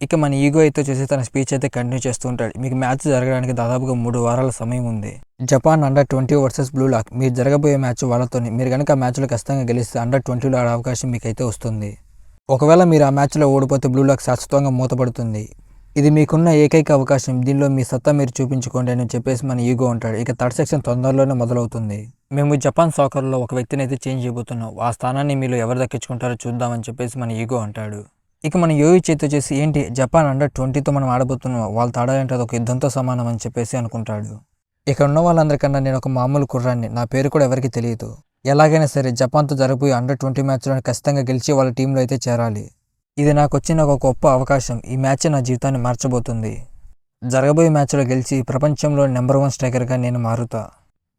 ఇక మన ఈగో అయితే వచ్చేసి తన స్పీచ్ అయితే కంటిన్యూ చేస్తూ ఉంటాడు. మీకు మ్యాచ్ జరగడానికి దాదాపుగా 3 వారాల సమయం ఉంది. Japan under 20 versus Blue Lock. మీరు జరగబోయే మ్యాచ్ వాళ్ళతోని. మీరు కనుక ఆ మ్యాచ్లో ఖచ్చితంగా గెలిస్తే అండర్ 20లో ఆడే అవకాశం మీకైతే వస్తుంది. ఒకవేళ మీరు ఆ మ్యాచ్లో ఓడిపోతే బ్లూ లాక్ శాశ్వతంగా మూతపడుతుంది. ఇది మీకున్న ఏకైక అవకాశం. దీనిలో మీ సత్తా మీరు చూపించుకోండి అని చెప్పేసి మన ఈగో ఉంటాడు. ఇక థర్డ్ సెక్షన్ తొందరలోనే మొదలవుతుంది. మేము జపాన్ సాకర్లో ఒక వ్యక్తిని అయితే చేంజ్ చేయబోతున్నాం. ఆ స్థానాన్ని మీరు ఎవరు దక్కించుకుంటారో చూద్దామని చెప్పేసి మన ఈగో అంటాడు. ఇక మన యోయిచి అయితే వచ్చేసి ఏంటి జపాన్ అండర్ 20తో మనం ఆడబోతున్నాం, వాళ్ళతో ఆడాలంటే అది ఒక యుద్ధంతో సమానం అని చెప్పేసి అనుకుంటాడు. ఇక్కడ ఉన్న వాళ్ళందరికన్నా నేను ఒక మామూలు కుర్రాన్ని, నా పేరు కూడా ఎవరికి తెలియదు. ఎలాగైనా సరే జపాన్తో జరగబోయే అండర్ 20 మ్యాచ్లో ఖచ్చితంగా గెలిచి వాళ్ళ టీంలో అయితే చేరాలి. ఇది నాకు వచ్చిన ఒక గొప్ప అవకాశం. ఈ మ్యాచ్ నా జీవితాన్ని మార్చబోతుంది. జరగబోయే మ్యాచ్లో గెలిచి ప్రపంచంలో నెంబర్ 1 స్ట్రైకర్గా నేను మారుతా.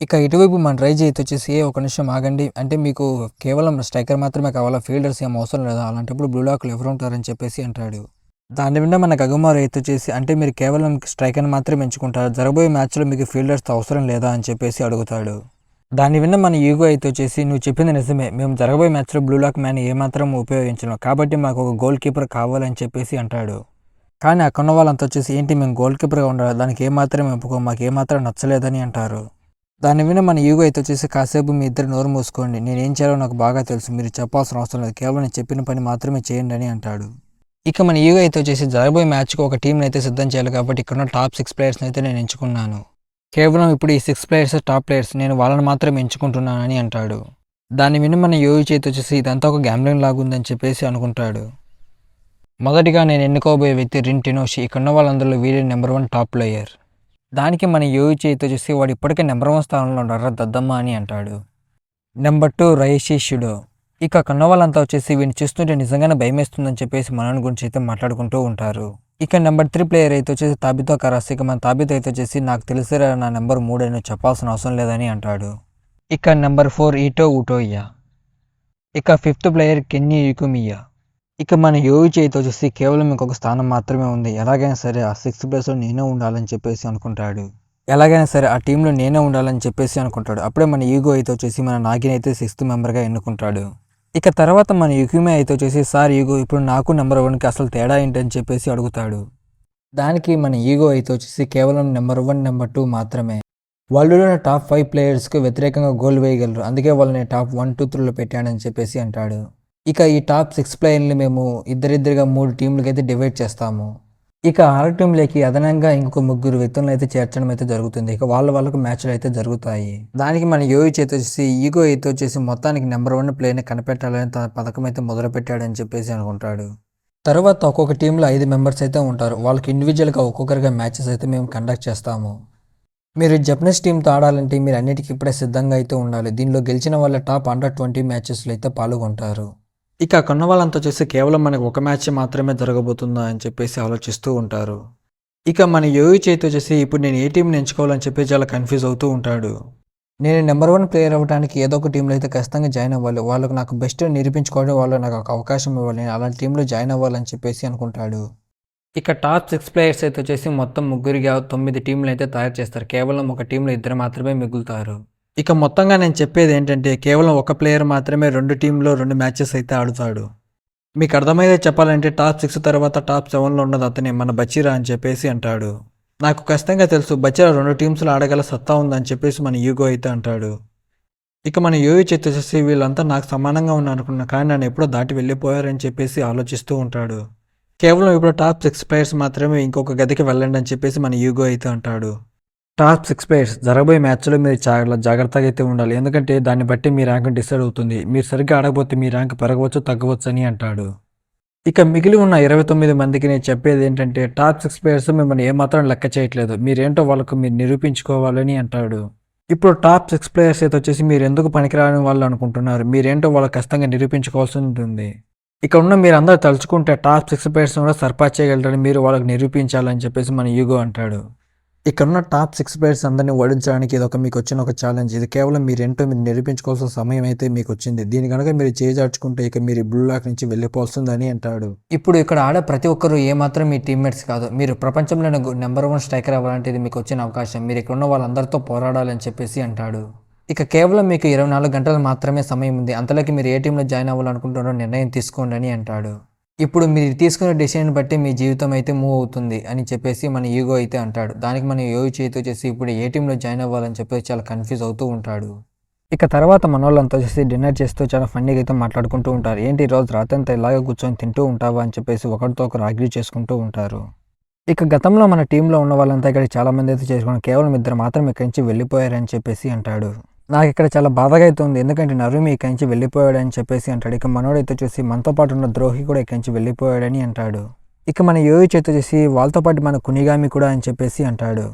ఇక ఇటువైపు మన రైజీ అయితే వచ్చేసి ఒక నిమిషం ఆగండి, అంటే మీకు కేవలం స్ట్రైకర్ మాత్రమే కావాలా, ఫీల్డర్స్ ఏం అవసరం లేదా, అలాంటప్పుడు బ్లూ లాక్లు ఎవరు ఉంటారని చెప్పేసి అంటాడు. దాని విన్న మన గగుమారు అయితే వచ్చేసి అంటే మీరు కేవలం స్ట్రైకర్ని మాత్రమే ఎంచుకుంటారు, జరగబోయే మ్యాచ్లో మీకు ఫీల్డర్స్తో అవసరం లేదా అని చెప్పేసి అడుగుతాడు. దాన్ని విన్న మన ఈగో అయితే వచ్చేసి నువ్వు చెప్పింది నిజమే, మేము జరగబోయే మ్యాచ్లో బ్లూ లాక్ మ్యాన్ ఏమాత్రం ఉపయోగించడం, కాబట్టి మాకు ఒక గోల్ కీపర్ కావాలని చెప్పేసి అంటాడు. కానీ అక్కడ వాళ్ళంతా వచ్చేసి ఏంటి మేము గోల్ కీపర్గా ఉండాలి, దానికి ఏమాత్రం ఒప్పుకో, మాకు ఏమాత్రం నచ్చలేదని అంటారు. దాన్ని విన్న మన ఈగో అయితే వచ్చేసి కాసేపు మీ ఇద్దరు నోరు మూసుకోండి, నేనేం చేయాలో నాకు బాగా తెలుసు, మీరు చెప్పాల్సిన అవసరం లేదు, కేవలం నేను చెప్పిన పని మాత్రమే చేయండి అని అంటాడు. ఇక మన ఈగో అయితే వచ్చేసి జరగబోయే మ్యాచ్కి ఒక టీంని అయితే సిద్ధం చేయాలి, కాబట్టి ఇక్కడ ఉన్న టాప్ 6 ప్లేయర్స్ని అయితే నేను ఎంచుకున్నాను. కేవలం ఇప్పుడు ఈ 6 ప్లేయర్స్ టాప్ ప్లేయర్స్, నేను వాళ్ళని మాత్రం ఎంచుకుంటున్నానని అంటాడు. దాన్ని విని మన యోయిచి అయితే వచ్చేసి ఇదంతా ఒక గ్యాంబ్లింగ్ లాగుందని చెప్పేసి అనుకుంటాడు. మొదటిగా నేను ఎన్నుకోబోయే వ్యక్తి రిన్ టెనోషి. ఇక్కడ ఉన్న వాళ్ళందరిలో వీడే నెంబర్ 1 టాప్ ప్లేయర్. దానికి మన యోయిచి అయితే చూసి వాడు ఇప్పటికే నెంబర్ 1 స్థానంలో ఉన్నారా దద్దమ్మ అని అంటాడు. నెంబర్ 2 రైషి షుడో. ఇక కన్న వాళ్ళంతా వచ్చేసి వీడిని చూస్తుంటే నిజంగానే భయమేస్తుందని చెప్పేసి మనని గురించి అయితే మాట్లాడుకుంటూ ఉంటారు. ఇక నెంబర్ 3 ప్లేయర్ అయితే వచ్చేసి తాబితో కరాస్. ఇక మన తాబితో అయితే వచ్చేసి నాకు తెలిసిరా నా నెంబర్ 3 అని చెప్పాల్సిన అవసరం లేదని అంటాడు. ఇక నెంబర్ 4 ఈటో ఉటోయ్యా. ఇక 5th ప్లేయర్ కెన్యీ యుకుమియా. ఇక మన యోయిచి అయితే వచ్చేసి కేవలం ఇంకొక స్థానం మాత్రమే ఉంది, ఎలాగైనా సరే ఆ 6th ప్లేస్లో నేనే ఉండాలని చెప్పేసి అనుకుంటాడు. ఎలాగైనా సరే ఆ టీంలో నేనే ఉండాలని చెప్పేసి అనుకుంటాడు. అప్పుడే మన ఈగో అయితే వచ్చేసి మన నాగిని అయితే 6th మెంబర్గా ఎన్నుకుంటాడు. ఇక తర్వాత మన యుకిమే అయితే వచ్చేసి సార్ ఈగో ఇప్పుడు నాకు నెంబర్ 1కి అసలు తేడా ఏంటని చెప్పేసి అడుగుతాడు. దానికి మన ఈగో అయితే వచ్చేసి కేవలం నెంబర్ 1 నెంబర్ 2 మాత్రమే. వరల్డ్లో టాప్ 5 ప్లేయర్స్కి వ్యతిరేకంగా గోల్ వేయగలరు, అందుకే వాళ్ళని టాప్ 1, 2, 3లో పెట్టాడని చెప్పేసి అంటాడు. ఇక ఈ టాప్ 6 ప్లేయర్ని మేము ఇద్దరిద్దరిగా 3 టీంలకి అయితే డివైడ్ చేస్తాము. ఇక ఆరు టీంలకి అదనంగా ఇంకొక 3 వ్యక్తులను అయితే చేర్చడం అయితే జరుగుతుంది. ఇక వాళ్ళకు మ్యాచ్లు అయితే జరుగుతాయి. దానికి మన యోయిచి అయితే వచ్చేసి ఈగో అయితే వచ్చేసి మొత్తానికి నెంబర్ 1 ప్లేయర్ని కనిపెట్టాలని తన పథకం అయితే మొదలుపెట్టాడని చెప్పేసి అనుకుంటాడు. తర్వాత ఒక్కొక్క టీంలో 5 మెంబర్స్ అయితే ఉంటారు. వాళ్ళకి ఇండివిజువల్గా ఒక్కొక్కరిగా మ్యాచెస్ అయితే మేము కండక్ట్ చేస్తాము. మీరు జపనీస్ టీంతో ఆడాలంటే మీరు అన్నిటికీ ఇప్పుడే సిద్ధంగా అయితే ఉండాలి. దీనిలో గెలిచిన వాళ్ళ టాప్ అండర్ 20 మ్యాచెస్లో అయితే పాల్గొంటారు. ఇక కొన్న వాళ్ళంతా వచ్చేసి కేవలం మనకు ఒక మ్యాచ్ మాత్రమే జరగబోతుందా అని చెప్పేసి ఆలోచిస్తూ ఉంటారు. ఇక మన యోయిచి అయితే వచ్చేసి ఇప్పుడు నేను ఏ టీంని ఎంచుకోవాలని చెప్పి చాలా కన్ఫ్యూజ్ అవుతూ ఉంటాడు. నేను నెంబర్ 1 ప్లేయర్ అవ్వడానికి ఏదో ఒక టీంలో అయితే ఖచ్చితంగా జాయిన్ అవ్వాలి, వాళ్ళకు నాకు బెస్ట్ నిరూపించుకోవడం, వాళ్ళు నాకు ఒక అవకాశం ఇవ్వాలి, నేను అలాంటి టీంలో జాయిన్ అవ్వాలని చెప్పేసి అనుకుంటాడు. ఇక టాప్ 6 ప్లేయర్స్ అయితే వచ్చేసి మొత్తం 9 టీంలు అయితే తయారు చేస్తారు. కేవలం ఒక టీంలో 2 మాత్రమే మిగులుతారు. ఇక మొత్తంగా నేను చెప్పేది ఏంటంటే కేవలం ఒక ప్లేయర్ మాత్రమే 2 టీంలో 2 మ్యాచెస్ అయితే ఆడుతాడు. మీకు అర్థమయ్యేదే చెప్పాలంటే టాప్ 6 తర్వాత టాప్ 7లో ఉన్నది అతనే మన బచీరా అని చెప్పేసి అంటాడు. నాకు ఖచ్చితంగా తెలుసు బచీరా 2 టీమ్స్లో ఆడగల సత్తా ఉందని చెప్పేసి మన ఈగో అయితే అంటాడు. ఇక మన యోయిచి అయితే వచ్చేసి వీళ్ళంతా నాకు సమానంగా ఉన్నా అనుకున్నా, కానీ నన్ను ఎప్పుడో దాటి వెళ్ళిపోయారని చెప్పేసి ఆలోచిస్తూ ఉంటాడు. కేవలం ఇప్పుడు టాప్ 6 ప్లేయర్స్ మాత్రమే ఇంకొక గదికి వెళ్ళండి అని చెప్పేసి మన ఈగో అయితే అంటాడు. టాప్ 6 ప్లేయర్స్ జరగబోయే మ్యాచ్లో మీరు చాలా జాగ్రత్తగా అయితే ఉండాలి, ఎందుకంటే దాన్ని బట్టి మీ ర్యాంక్ డిసైడ్ అవుతుంది. మీరు సరిగ్గా ఆడకపోతే మీ ర్యాంక్ పెరగవచ్చు తగ్గవచ్చు అని అంటాడు. ఇక మిగిలి ఉన్న 29 మందికి నేను చెప్పేది ఏంటంటే టాప్ 6 ప్లేయర్స్ మిమ్మల్ని ఏమాత్రం లెక్క చేయట్లేదు, మీరేంటో వాళ్ళకు మీరు నిరూపించుకోవాలని అంటాడు. ఇప్పుడు టాప్ 6 ప్లేయర్స్ అయితే వచ్చేసి మీరు ఎందుకు పనికిరాని వాళ్ళు అనుకుంటున్నారు, మీరేంటో వాళ్ళకి ఖచ్చితంగా నిరూపించుకోవాల్సి ఉంటుంది. ఇక్కడ ఉన్న మీరందరూ తలుచుకుంటే టాప్ 6 ప్లేయర్స్ కూడా సర్పాస్ చేయగలరని మీరు వాళ్ళకి నిరూపించాలని చెప్పేసి మన ఈగో అంటాడు. ఇక్కడ ఉన్న టాప్ 6 ప్లేయర్స్ అందరినీ ఓడించడానికి ఇది మీకు వచ్చిన ఒక ఛాలెంజ్. ఇది కేవలం మీరేంటో మీరు నిరూపించుకోవాల్సిన సమయం అయితే మీకు వచ్చింది. దీని కనుక మీరు చేజార్చుకుంటే ఇక మీరు బ్లూ లాక్ నుంచి వెళ్ళిపోతుందని అంటాడు. ఇప్పుడు ఇక్కడ ఆడే ప్రతి ఒక్కరు ఏమాత్రం మీ టీమ్మేట్స్ కాదు, మీరు ప్రపంచంలోనే నెంబర్ 1 స్ట్రైకర్ అవ్వాలంటే ఇది మీకు వచ్చిన అవకాశం, మీరు ఇక్కడ ఉన్న వాళ్ళందరితో పోరాడాలని చెప్పేసి అంటాడు. ఇక కేవలం మీకు 24 గంటలు మాత్రమే సమయం ఉంది, అంతలోకి మీరు ఏ టీంలో జాయిన్ అవ్వాలనుకుంటున్నారో నిర్ణయం తీసుకోండి అని అంటాడు. ఇప్పుడు మీరు తీసుకున్న డెసిషన్ బట్టి మీ జీవితం అయితే మూవ్ అవుతుంది అని చెప్పేసి మన ఈగో అయితే అంటాడు. దానికి మన యోయిచి అయితే వచ్చేసి ఇప్పుడు ఏ టీంలో జాయిన్ అవ్వాలని చెప్పేసి చాలా కన్‌ఫ్యూజ్ అవుతూ ఉంటాడు. ఇక తర్వాత మనోళ్ళంతా వచ్చేసి డిన్నర్ చేస్తూ చాలా ఫన్నీగా అయితే మాట్లాడుకుంటూ ఉంటారు. ఏంటి ఈరోజు రాత్రంతా ఇలాగే కూర్చొని తింటూ ఉంటావా అని చెప్పేసి ఒకరితో ఒకరు ఆర్గ్యూ చేసుకుంటూ ఉంటారు. ఇక గతంలో మన టీంలో ఉన్న వాళ్ళంతా ఇక్కడికి చాలామంది అయితే చేసుకున్నారు. కేవలం ఇద్దరు మాత్రం ఇక్కడి నుంచి వెళ్ళిపోయారని చెప్పేసి అంటాడు. నాకిక్కడ చాలా బాధగా అయితే ఉంది. ఎందుకంటే నరుమి ఇక్కడి నుంచి వెళ్ళిపోయాడని చెప్పేసి అంటాడు. ఇక మనోడైతే చూసి మనతో పాటు ఉన్న ద్రోహి కూడా ఇక్కడి నుంచి వెళ్ళిపోయాడని అంటాడు. ఇక మన యోయిచి అయితే వచ్చేసి వాళ్ళతో పాటు మన కునిగామి కూడా అని చెప్పేసి అంటాడు.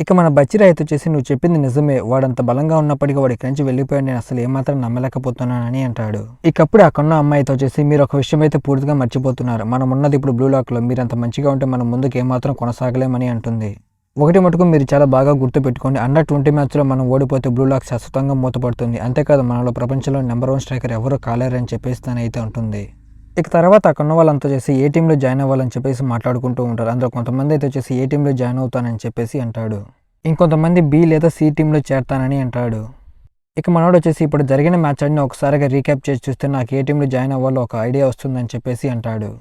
ఇక మన బచ్చిరా అయితే వచ్చేసి నువ్వు చెప్పింది నిజమే, వాడంత బలంగా ఉన్నప్పటికీ వాడు ఇక్కడి నుంచి వెళ్ళిపోయాడు, నేను అసలు ఏమాత్రం నమ్మలేకపోతున్నానని అంటాడు. ఇకప్పుడు అక్కడున్న అమ్మాయితో వచ్చేసి మీరు ఒక విషయం అయితే పూర్తిగా మర్చిపోతున్నారు. మనం ఉన్నది ఇప్పుడు బ్లూ లాక్లో, మీరు అంత మంచిగా ఉంటే మనం ముందుకు ఏమాత్రం కొనసాగలేమని అంటుంది. ఒకటి మటుకు మీరు చాలా బాగా గుర్తుపెట్టుకోండి, అండర్ 20 మ్యాచ్లో మనం ఓడిపోతే బ్లూ లాక్ శాశ్వతంగా మూతపడుతుంది. అంతేకాదు మనలో ప్రపంచంలో నెంబర్ 1 స్ట్రైకర్ ఎవరు కాలేరని చెప్పేసి తనైతే అంటుంది. ఇక తర్వాత అక్కడున్న వాళ్ళంతా వచ్చేసి ఏ టీంలో జాయిన్ అవ్వాలని చెప్పేసి మాట్లాడుకుంటూ ఉంటారు. అందులో కొంతమంది అయితే వచ్చేసి ఏ టీంలో జాయిన్ అవుతానని చెప్పేసి అంటాడు. ఇంకొంతమంది బి లేదా సి టీంలో చేరతానని అంటాడు. ఇక మనోడు వచ్చేసి ఇప్పుడు జరిగిన మ్యాచ్ అన్ని ఒకసారిగా రీక్యాప్ చేసి చూస్తే నాకు ఏ టీంలో జాయిన్ అవ్వాలో ఒక ఐడియా వస్తుందని చెప్పేసి అంటాడు.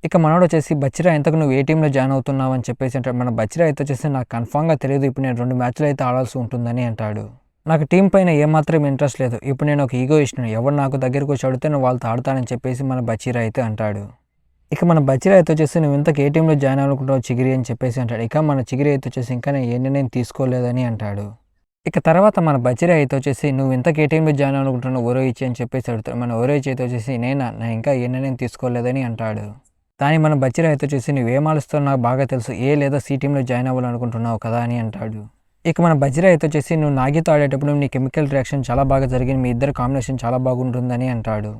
ఇక మనోడు వచ్చేసి బచ్చిరా ఎంతకు నువ్వు ఏ టీంలో జాయిన్ అవుతున్నావు అని చెప్పేసి అంటాడు. మన బచ్చిరా అయితే వచ్చేసి నాకు కన్ఫామ్గా తెలియదు, ఇప్పుడు నేను 2 మ్యాచ్లు అయితే ఆడాల్సి ఉంటుందని అంటాడు. నాకు టీం పైన ఏమాత్రం ఇంట్రెస్ట్ లేదు, ఇప్పుడు నేను ఒక ఈగో ఇష్టను, ఎవరు నాకు దగ్గరకు వచ్చి అడిగితే నేను వాళ్ళతో ఆడతానని చెప్పేసి మన బచ్చిరా అయితే అంటాడు. ఇక మన బచ్చిరా అయితే వచ్చేసి నువ్వు ఇంతకు ఏ టీంలో జాయిన్ అవ్వాలనుకుంటావు చిగిరి అని చెప్పేసి అంటాడు. ఇక మన చిగిరి అయితే వచ్చేసి ఇంకా నేను ఏ నిర్ణయం తీసుకోలేదని అంటాడు. ఇక తర్వాత మన బచ్చిరా అయితే వచ్చేసి నువ్వు ఇంతకు ఏ టీంలో జాయిన్ అవ్వాలనుకుంటున్నావు ఓరోయిచి అని చెప్పేసి అడుగుతాడు. మన ఓరోయిచి అయితే వచ్చేసి నేను ఇంకా ఏ నిర్ణయం తీసుకోలేదని అంటాడు. దాని మన బచ్చిరా అయితే వచ్చేసి నువ్వేం ఆలోచిస్తావు నాకు బాగా తెలుసు, ఏ లేదా సి టీంలో జాయిన్ అవ్వాలనుకుంటున్నావు కదా అని అంటాడు. ఇక మన బజ్రా అయితే వచ్చేసి నువ్వు నాగితో ఆడేటప్పుడు నీ కెమికల్ రియాక్షన్ చాలా బాగా జరిగింది, మీ ఇద్దరు కాంబినేషన్ చాలా బాగుంటుందని అంటాడు.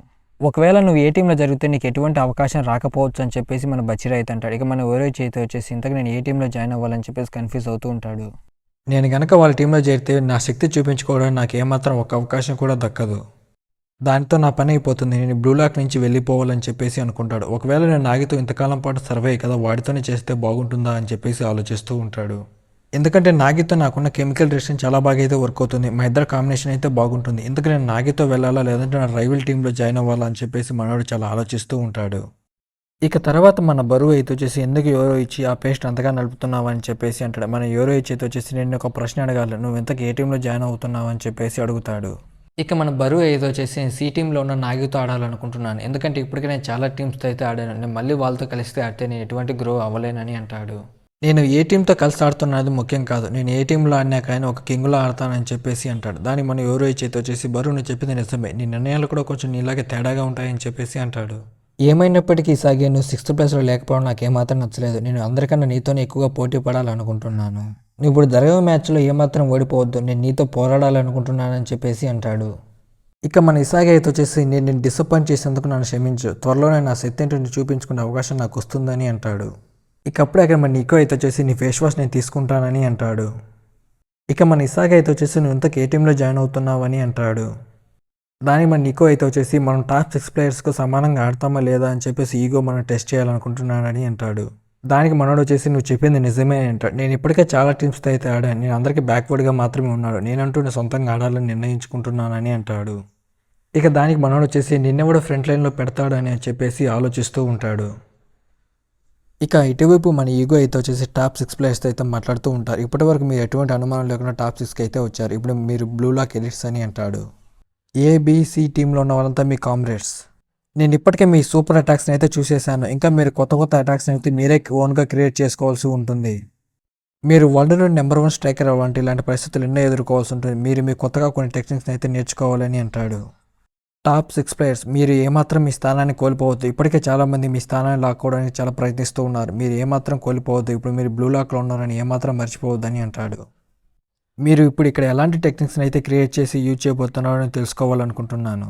ఒకవేళ నువ్వు ఏ టీంలో జరిగితే నీకు ఎటువంటి అవకాశం రాకపోవచ్చు అని చెప్పేసి మన బచ్చిరా అయితే అంటాడు. ఇక మన ఓరోయిచి అయితే వచ్చేసి ఇంతకు నేను ఏ టీంలో జాయిన్ అవ్వాలని చెప్పేసి కన్ఫ్యూజ్ అవుతూ ఉంటాడు. నేను కనుక వాళ్ళ టీంలో చేరితే నా శక్తి చూపించుకోవడానికి నాకు ఏమాత్రం ఒక అవకాశం కూడా దక్కదు, దానితో నా పని అయిపోతుంది, నేను బ్లూ లాక్ నుంచి వెళ్ళిపోవాలని చెప్పేసి అనుకుంటాడు. ఒకవేళ నేను నాగితో ఇంతకాలం పాటు సర్వే కదా వాడితోనే చేస్తే బాగుంటుందా అని చెప్పేసి ఆలోచిస్తూ ఉంటాడు. ఎందుకంటే నాగితో నాకున్న కెమికల్ రియాక్షన్ చాలా బాగా అయితే వర్క్ అవుతుంది, మా ఇద్దరు కాంబినేషన్ అయితే బాగుంటుంది, ఎందుకు నేను నాగితో వెళ్ళాలా లేదంటే నా రైవల్ టీంలో జాయిన్ అవ్వాలా అని చెప్పేసి మనోడు చాలా ఆలోచిస్తూ ఉంటాడు. ఇక తర్వాత మన బరువు అయితే వచ్చేసి ఎందుకు ఎవరో ఇచ్చి ఆ పేస్ట్ అంతగా నలుపుతున్నావు అని చెప్పేసి అంటాడు. మన ఎవరో ఇచ్చి అయితే వచ్చేసి నేను ఒక ప్రశ్న అడగాలి, నువ్వు ఎంతకు ఏ టీంలో జాయిన్ అవుతున్నావు అని చెప్పేసి అడుగుతాడు. ఇక మన బరువు ఏదో వచ్చేసి సి టీంలో ఉన్న నాగితో ఆడాలనుకుంటున్నాను, ఎందుకంటే ఇప్పటికే నేను చాలా టీమ్స్తో అయితే ఆడాను, నేను మళ్ళీ వాళ్ళతో కలిస్తే ఆడితే నేను ఎటువంటి గ్రో అవ్వలేనని అంటాడు. నేను ఏ టీంతో కలిసి ఆడుతున్నది ముఖ్యం కాదు, నేను ఏ టీంలో ఆడినా కానీ ఒక కింగ్లో ఆడతానని చెప్పేసి అంటాడు. దానికి మనం ఎవరో చేతి వచ్చేసి బరువు నువ్వు చెప్పింది నిజమే, నీ నిర్ణయాలు కూడా కొంచెం నీలాగే తేడాగా ఉంటాయని చెప్పేసి అంటాడు. ఏమైనప్పటికీ సాగే నువ్వు 6th ప్లేస్లో లేకపోవడం నాకు ఏమాత్రం నచ్చలేదు, నేను అందరికన్నా నీతోనే ఎక్కువగా పోటీ పడాలనుకుంటున్నాను, నువ్వు ఇప్పుడు జరిగే మ్యాచ్లో ఏమాత్రం ఓడిపోవద్దు, నేను నీతో పోరాడాలనుకుంటున్నానని చెప్పేసి అంటాడు. ఇక మన ఇసాగే అయితే వచ్చేసి నేను డిసప్పాయింట్ చేసేందుకు నన్ను క్షమించు, త్వరలోనే నా శక్తి ఏంటో చూపించుకునే అవకాశం నాకు వస్తుందని అంటాడు. ఇక అప్పుడే అక్కడ మన నికో అయితే వచ్చేసి నీ ఫేస్ వాష్ నేను తీసుకుంటానని అంటాడు. ఇక మన ఇసాగే అయితే వచ్చేసి నువ్వు ఇంతకు ఏ టీంలో జాయిన్ అవుతున్నావని అంటాడు. దానికి మన నికో అయితే వచ్చేసి మనం టాప్ 6 ప్లేయర్స్కు సమానంగా ఆడతామా లేదా అని చెప్పేసి ఈగో మనం టెస్ట్ చేయాలనుకుంటున్నానని అంటాడు. దానికి మనోడు వచ్చేసి నువ్వు చెప్పింది నిజమే అంటాడు. నేను ఇప్పటికే చాలా టీమ్స్తో అయితే ఆడాను, నేను అందరికీ బ్యాక్వర్డ్గా మాత్రమే ఉన్నాడు, నేనంటూ నేను సొంతంగా ఆడాలని నిర్ణయించుకుంటున్నానని అంటాడు. ఇక దానికి మనోడు వచ్చేసి నిన్నెవడో ఫ్రంట్ లైన్లో పెడతాడు అని చెప్పేసి ఆలోచిస్తూ ఉంటాడు. ఇక ఇటువైపు మన ఈగో అయితే వచ్చేసి టాప్ 6 ప్లేయర్స్తో అయితే మాట్లాడుతూ ఉంటారు. ఇప్పటివరకు మీరు ఎటువంటి అనుమానం లేకుండా టాప్ 6కి అయితే వచ్చారు, ఇప్పుడు మీరు బ్లూ లాక్ ఎలిట్స్ అని అంటాడు. ఏబిసి టీంలో ఉన్న వాళ్ళంతా మీ కామ్రేడ్స్, నేను ఇప్పటికే మీ సూపర్ అటాక్స్ని అయితే చూసేశాను, ఇంకా మీరు కొత్త కొత్త అటాక్స్ని అయితే మీరే ఓన్గా క్రియేట్ చేసుకోవాల్సి ఉంటుంది, మీరు వరల్డ్లో నెంబర్ 1 స్ట్రైకర్ అవ్వాలంటే ఇలాంటి పరిస్థితులు ఎన్నో ఎదుర్కోవాల్సి ఉంటుంది, మీరు మీ కొత్తగా కొన్ని టెక్నిక్స్ని అయితే నేర్చుకోవాలని అంటాడు. టాప్ 6 ప్లేయర్స్, మీరు ఏమాత్రం మీ స్థానాన్ని కోల్పోవద్దు, ఇప్పటికే చాలామంది మీ స్థానాన్ని లాక్కోవడానికి చాలా ప్రయత్నిస్తూ ఉన్నారు, మీరు ఏమాత్రం కోల్పోవద్దు, ఇప్పుడు మీరు బ్లూ లాక్లో ఉన్నారని ఏమాత్రం మర్చిపోవద్దని అంటాడు. మీరు ఇప్పుడు ఇక్కడ ఎలాంటి టెక్నిక్స్ని అయితే క్రియేట్ చేసి యూజ్ చేయబోతున్నారని తెలుసుకోవాలనుకుంటున్నాను,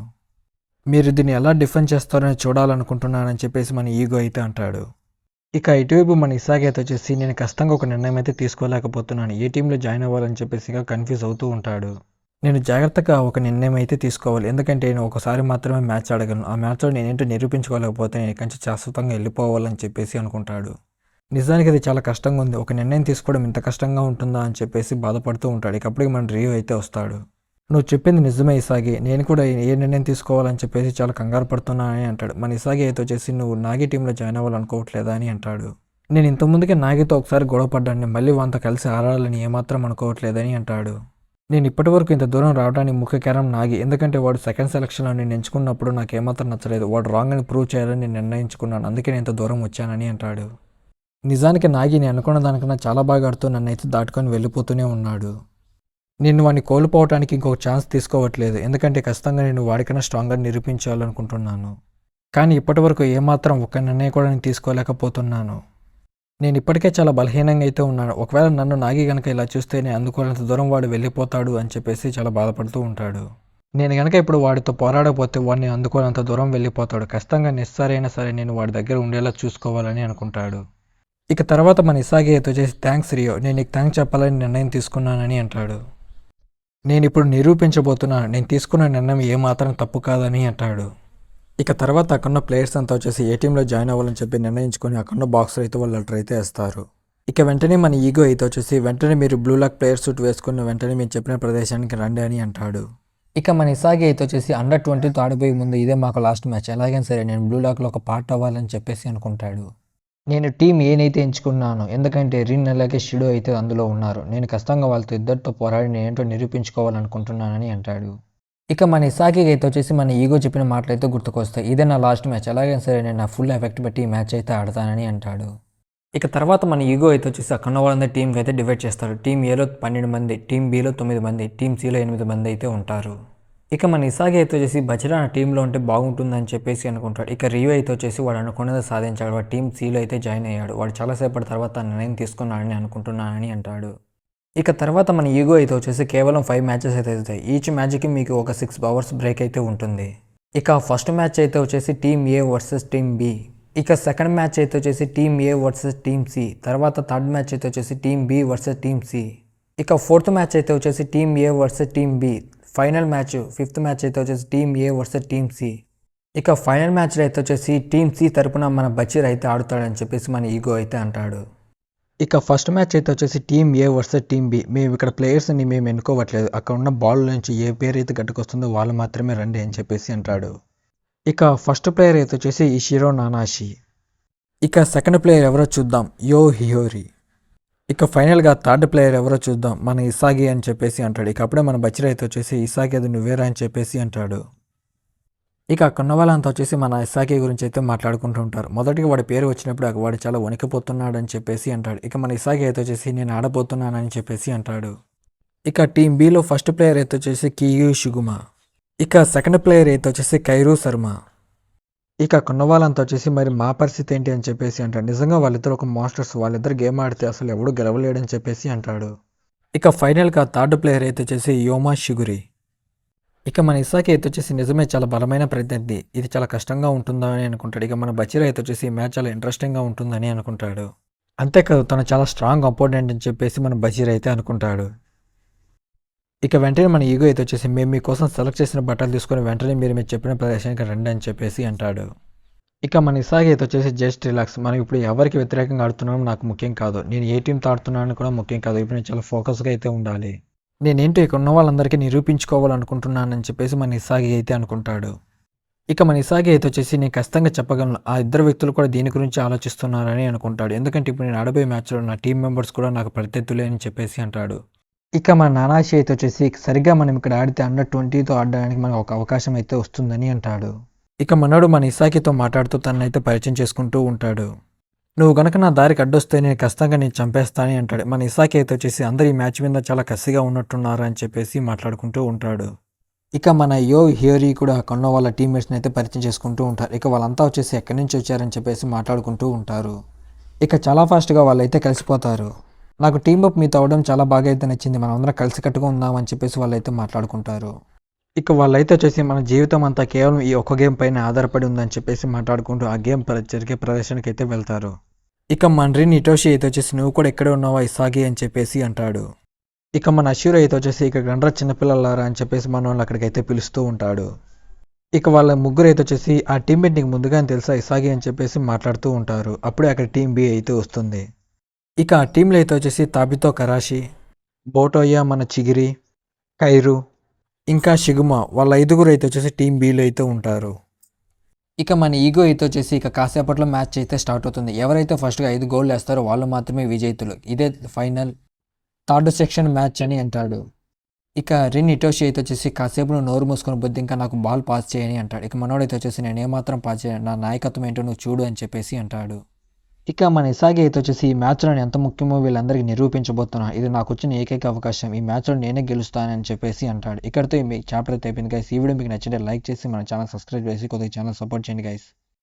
మీరు దీన్ని ఎలా డిఫెండ్ చేస్తారని చూడాలనుకుంటున్నానని చెప్పేసి మన ఈగో అయితే అంటాడు. ఇక ఇటువైపు మన ఇసాగే అయితే వచ్చేసి నేను కష్టంగా ఒక నిర్ణయం అయితే తీసుకోలేకపోతున్నాను, ఏ టీంలో జాయిన్ అవ్వాలని చెప్పేసి ఇంకా కన్ఫ్యూజ్ అవుతూ ఉంటాడు. నేను జాగ్రత్తగా ఒక నిర్ణయం అయితే తీసుకోవాలి, ఎందుకంటే నేను ఒకసారి మాత్రమే మ్యాచ్ ఆడగలను, ఆ మ్యాచ్లో నేనేంటో నిరూపించుకోలేకపోతే నేను ఇక్కడి నుంచి శాశ్వతంగా వెళ్ళిపోవాలని చెప్పేసి అనుకుంటాడు. నిజానికి అది చాలా కష్టంగా ఉంది, ఒక నిర్ణయం తీసుకోవడం ఇంత కష్టంగా ఉంటుందా అని చెప్పేసి బాధపడుతూ ఉంటాడు. ఇక అప్పటికి మన రియో అయితే వస్తాడు. నువ్వు చెప్పింది నిజమే ఇసాగి. నేను కూడా ఏ నిర్ణయం తీసుకోవాలని చెప్పేసి చాలా కంగారు పడుతున్నానని అంటాడు. మన ఇసాగి అయితే వచ్చేసి నువ్వు నాగి టీంలో జాయిన్ అవ్వాలనుకోవట్లేదా అని అంటాడు. నేను ఇంతకుముందుకే నాగితో ఒకసారి గొడవ పడ్డాను. మళ్ళీ వాళ్ళతో కలిసి ఆడాలని ఏమాత్రం అనుకోవట్లేదని అంటాడు. నేను ఇప్పటివరకు ఇంత దూరం రావడానికి ముఖ్య కారణం నాగి. ఎందుకంటే వాడు సెకండ్ సెలక్షన్లో నేను ఎంచుకున్నప్పుడు నాకు ఏమాత్రం నచ్చలేదు. వాడు రాంగ్ అని ప్రూవ్ చేయాలని నేను నిర్ణయించుకున్నాను. అందుకే నేను ఇంత దూరం వచ్చానని అంటాడు. నిజానికి నాగి నేను అనుకున్న దానికన్నా చాలా బాగా ఆడుతూ నన్నైతే దాటుకొని వెళ్ళిపోతూనే ఉన్నాడు. నేను వాడిని కోల్పోవటానికి ఇంకొక ఛాన్స్ తీసుకోవట్లేదు. ఎందుకంటే ఖచ్చితంగా నేను వాడికన్నా స్ట్రాంగ్గా నిరూపించాలనుకుంటున్నాను. కానీ ఇప్పటివరకు ఏమాత్రం ఒక్క నిర్ణయం కూడా నేను తీసుకోలేకపోతున్నాను. నేను ఇప్పటికే చాలా బలహీనంగా అయితే ఉన్నాను. ఒకవేళ నన్ను నాగి గనక ఇలా చూస్తే నేను అందుకోలేంత దూరం వాడు వెళ్ళిపోతాడు అని చెప్పేసి చాలా బాధపడుతూ ఉంటాడు. నేను గనక ఇప్పుడు వాడితో పోరాడకపోతే వాడిని అందుకోలేంత దూరం వెళ్ళిపోతాడు. ఖచ్చితంగా నిస్సారైనా సరే నేను వాడి దగ్గర ఉండేలా చూసుకోవాలని అనుకుంటాడు. ఇక తర్వాత మన ఇసాగి అయితే వచ్చేసి థ్యాంక్స్ రియో, నేను నీకు థ్యాంక్స్ చెప్పాలని నిర్ణయం తీసుకున్నానని అంటాడు. నేను ఇప్పుడు నిరూపించబోతున్నాను నేను తీసుకున్న నిర్ణయం ఏమాత్రం తప్పు కాదని అంటాడు. ఇక తర్వాత అక్కడున్న ప్లేయర్స్ అంతా వచ్చేసి ఏ టీంలో జాయిన్ అవ్వాలని చెప్పి నిర్ణయించుకొని అక్కడున్న బాక్స్ అయితే వాళ్ళు లెటర్ అయితే వేస్తారు. ఇక వెంటనే మన ఈగో అయితే వచ్చేసి వెంటనే మీరు బ్లూ లాక్ ప్లేయర్ సూట్ వేసుకుని వెంటనే మీరు చెప్పిన ప్రదేశానికి రండి అని అంటాడు. ఇక మన ఇసాగి అయితే వచ్చేసి అండర్ 20తో ఆడిపోయే ముందు ఇదే మాకు లాస్ట్ మ్యాచ్, ఎలాగైనా సరే నేను బ్లూ లాక్లో ఒక పార్ట్ అవ్వాలని చెప్పేసి అనుకుంటాడు. నేను టీం ఏనైతే ఎంచుకున్నాను ఎందుకంటే రిన్ అలాగే షిడో అయితే అందులో ఉన్నారు. నేను ఖచ్చితంగా వాళ్ళతో ఇద్దరితో పోరాడి నేనేంటో నిరూపించుకోవాలనుకుంటున్నానని అంటాడు. ఇక మన ఇసాకి అయితే వచ్చేసి మన ఈగో చెప్పిన మాటలైతే గుర్తుకొస్తాయి. ఇదే నా లాస్ట్ మ్యాచ్, ఎలాగైనా సరే నేను నా ఫుల్ ఎఫెక్ట్ బట్టి ఈ మ్యాచ్ అయితే ఆడతానని అంటాడు. ఇక తర్వాత మన ఈగో అయితే వచ్చేసి అక్కడ వాళ్ళందరూ టీంకి అయితే డివైడ్ చేస్తారు. టీం ఏలో 12 మంది, టీం బిలో 9 మంది, టీం సిలో 8 మంది అయితే ఉంటారు. ఇక మన ఇసాగి అయితే వచ్చేసి బజ్రా నా టీంలో ఉంటే బాగుంటుందని చెప్పేసి అనుకుంటాడు. ఇక రియో అయితే వచ్చేసి వాడు అనుకున్నది సాధించాడు. వాడు టీం సిలో అయితే జాయిన్ అయ్యాడు. వాడు చాలాసేపటి తర్వాత నిర్ణయం తీసుకున్నాడని అనుకుంటున్నానని అంటాడు. ఇక తర్వాత మన ఈగో అయితే వచ్చేసి కేవలం 5 మ్యాచెస్ అయితే అవుతాయి. ఈచ్ మ్యాచ్కి మీకు ఒక 6 అవర్స్ బ్రేక్ అయితే ఉంటుంది. ఇక ఫస్ట్ మ్యాచ్ అయితే వచ్చేసి team A versus team B. ఇక సెకండ్ మ్యాచ్ అయితే వచ్చేసి team A versus team C. తర్వాత థర్డ్ మ్యాచ్ అయితే వచ్చేసి team B versus team C. ఇక ఫోర్త్ మ్యాచ్ అయితే వచ్చేసి team A versus team B. Final match fifth match అయితే వచ్చేసి team A versus team C. ఇక ఫైనల్ మ్యాచ్లో అయితే వచ్చేసి టీం సి తరపున మన బషీర్ అయితే ఆడుతాడని చెప్పేసి మన ఈగో అయితే అంటాడు. ఇక ఫస్ట్ మ్యాచ్ అయితే వచ్చేసి team A versus team B. మేము ఇక్కడ ప్లేయర్స్ని మేము ఎన్నుకోవట్లేదు, అక్కడ ఉన్న బాల్ నుంచి ఏ పేరు అయితే గట్టుకొస్తుందో వాళ్ళు మాత్రమే రండి అని చెప్పేసి అంటాడు. ఇక ఫస్ట్ ప్లేయర్ అయితే వచ్చేసి ఇషిరో నానాషి. ఇక సెకండ్ ప్లేయర్ ఎవరో చూద్దాం, యో హియోరి. ఇక ఫైనల్గా థర్డ్ ప్లేయర్ ఎవరో చూద్దాం, మన ఇసాగి అని చెప్పేసి అంటాడు. ఇక అప్పుడే మన బషీర్ అయితే వచ్చేసి ఇసాగి అది నువ్వేరా అని చెప్పేసి అంటాడు. ఇక అక్కడ వాళ్ళంతా వచ్చేసి మన ఇసాకి గురించి అయితే మాట్లాడుకుంటూ ఉంటారు. మొదటిగా వాడి పేరు వచ్చినప్పుడు వాడు చాలా వణికిపోతున్నాడు అని చెప్పేసి అంటాడు. ఇక మన ఇసాకి అయితే వచ్చేసి నేను ఆడబోతున్నానని చెప్పేసి అంటాడు. ఇక టీం బిలో ఫస్ట్ ప్లేయర్ అయితే వచ్చేసి కియూ షుగుమా. ఇక సెకండ్ ప్లేయర్ అయితే వచ్చేసి కైరూ శర్మ. ఇక వాళ్ళంతా వచ్చేసి మరి మా పరిస్థితి ఏంటి అని చెప్పేసి అంటాడు. నిజంగా వాళ్ళిద్దరు ఒక మాస్టర్స్, వాళ్ళిద్దరు గేమ్ ఆడితే అసలు ఎవడు గెలవలేడని చెప్పేసి అంటాడు. ఇక ఫైనల్గా థర్డ్ ప్లేయర్ అయితే వచ్చేసి యోమా షిగురి. ఇక మన ఇసాకి అయితే వచ్చేసి నిజమే చాలా బలమైన ప్రత్యర్థి, ఇది చాలా కష్టంగా ఉంటుందా అని అనుకుంటాడు. ఇక మన బషీర్ అయితే వచ్చేసి మ్యాచ్ చాలా ఇంట్రెస్టింగ్గా ఉంటుందని అనుకుంటాడు. అంతేకాదు తను చాలా స్ట్రాంగ్ అపోనెంట్ అని చెప్పేసి మన బషీర్ అయితే అనుకుంటాడు. ఇక వెంటనే మన ఈగో అయితే వచ్చేసి మేము మీకోసం సెలెక్ట్ చేసిన బట్టలు తీసుకొని వెంటనే మీరు చెప్పిన ప్రదేశానికి రండి అని చెప్పేసి అంటాడు. ఇక మన ఇసాకి అయితే వచ్చేసి జస్ట్ రిలాక్స్, మనం ఇప్పుడు ఎవరికి వ్యతిరేకంగా ఆడుతున్నామో నాకు ముఖ్యం కాదు, నేను ఏ టీంతో ఆడుతున్నాను కూడా ముఖ్యం కాదు, ఇప్పుడు నేను చాలా ఫోకస్గా అయితే ఉండాలి, నేనేంటో ఇక్కడ ఉన్న వాళ్ళందరికీ నిరూపించుకోవాలనుకుంటున్నానని చెప్పేసి మన ఇసాగి అయితే అనుకుంటాడు. ఇక మన ఇసాగి అయితే వచ్చేసి నేను ఖచ్చితంగా చెప్పగలను ఆ ఇద్దరు వ్యక్తులు కూడా దీని గురించి ఆలోచిస్తున్నారని అనుకుంటాడు. ఎందుకంటే ఇప్పుడు నేను ఆడబోయే మ్యాచ్లో నా టీం మెంబర్స్ కూడా నాకు ప్రత్యర్థులే అని చెప్పేసి అంటాడు. ఇక మన నానాషి అయితే వచ్చేసి సరిగ్గా మనం ఇక్కడ ఆడితే అండర్ 20తో ఆడడానికి మనకు ఒక అవకాశం అయితే వస్తుందని అంటాడు. ఇక మనోడు మన ఇసాకితో మాట్లాడుతూ తనైతే పరిచయం చేసుకుంటూ ఉంటాడు. నువ్వు గనక నా దారికి అడ్డొస్తే నేను ఖచ్చితంగా నేను చంపేస్తానని అంటాడు. మన ఇసాకి అయితే వచ్చేసి అందరు ఈ మ్యాచ్ మీద చాలా కసిగా ఉన్నట్టున్నారు అని చెప్పేసి మాట్లాడుకుంటూ ఉంటాడు. ఇక మన యో హియోరీ కూడా కొన్న వాళ్ళ టీమ్మేట్స్ని అయితే పరిచయం చేసుకుంటూ ఉంటారు. ఇక వాళ్ళంతా వచ్చేసి ఎక్కడి నుంచి వచ్చారని చెప్పేసి మాట్లాడుకుంటూ ఉంటారు. ఇక చాలా ఫాస్ట్గా వాళ్ళైతే కలిసిపోతారు. నాకు టీమప్ మీతో అవడం చాలా బాగా అయితే నచ్చింది, మనం అందరం కలిసికట్టుగా ఉందామని చెప్పేసి వాళ్ళైతే మాట్లాడుకుంటారు. ఇక వాళ్ళైతే వచ్చేసి మన జీవితం అంతా కేవలం ఈ ఒక్క గేమ్ పైన ఆధారపడి ఉందని చెప్పేసి మాట్లాడుకుంటూ ఆ గేమ్ జరిగే ప్రదర్శనకి అయితే వెళ్తారు. ఇక మన రిన్ ఇటోషి అయితే వచ్చేసి నువ్వు కూడా ఎక్కడే ఉన్నావా ఇసాగి అని చెప్పేసి అంటాడు. ఇక మన అష్యూర్ అయితే వచ్చేసి ఇక్కడ గండ్రా చిన్నపిల్లలారా అని చెప్పేసి మన వాళ్ళు అక్కడికైతే పిలుస్తూ ఉంటాడు. ఇక వాళ్ళ ముగ్గురు అయితే వచ్చేసి ఆ టీమ్మేట్ నీకు ముందుగానే తెలుసా ఇసాగి అని చెప్పేసి మాట్లాడుతూ ఉంటారు. అప్పుడే అక్కడ టీం బి అయితే వస్తుంది. ఇక ఆ టీంలో అయితే వచ్చేసి తాబితో కరాషి, బోటోయా మన చిగిరి, కైరు, ఇంకా షిగుమా వాళ్ళ 5గురు అయితే వచ్చేసి టీం బిలో అయితే ఉంటారు. ఇక మన ఈగో అయితే వచ్చేసి ఇక కాసేపట్లో మ్యాచ్ అయితే స్టార్ట్ అవుతుంది. ఎవరైతే ఫస్ట్‌గా 5 గోల్‌లు వేస్తారో వాళ్ళు మాత్రమే విజేతలు. ఇదే ఫైనల్ థర్డ్ సెక్షన్ మ్యాచ్ అని అంటాడు. ఇక రిన్ ఇటోషి అయితే వచ్చేసి కాసేపు నువ్వు నోరు మూసుకొని బుద్ధి ఇంకా నాకు బాల్ పాస్ చేయని అంటాడు. ఇక మనోడైతే వచ్చేసి నేను ఏమాత్రం పాస్ చేయను, నా నాయకత్వం ఏంటో నువ్వు చూడు అని చెప్పేసి అంటాడు. ఇక మన ఇసాగి అయితే వచ్చేసి ఈ మ్యాచ్లో నేను ఎంత ముఖ్యమో వీళ్ళందరికీ నిరూపించబోతున్నా. ఇది నాకు వచ్చిన ఏకైక అవకాశం. ఈ మ్యాచ్లో నేనే గెలుస్తానని చెప్పేసి అంటాడు. ఇక్కడితో మీ చాప్టర్ అయితే అయిపోయింది గైస్. ఈ వీడియో మీకు నచ్చితే లైక్ చేసి మన ఛానల్ సబ్స్క్రైబ్ చేసి కొద్దిగా ఛానల్ సపోర్ట్ చేయండి గైస్.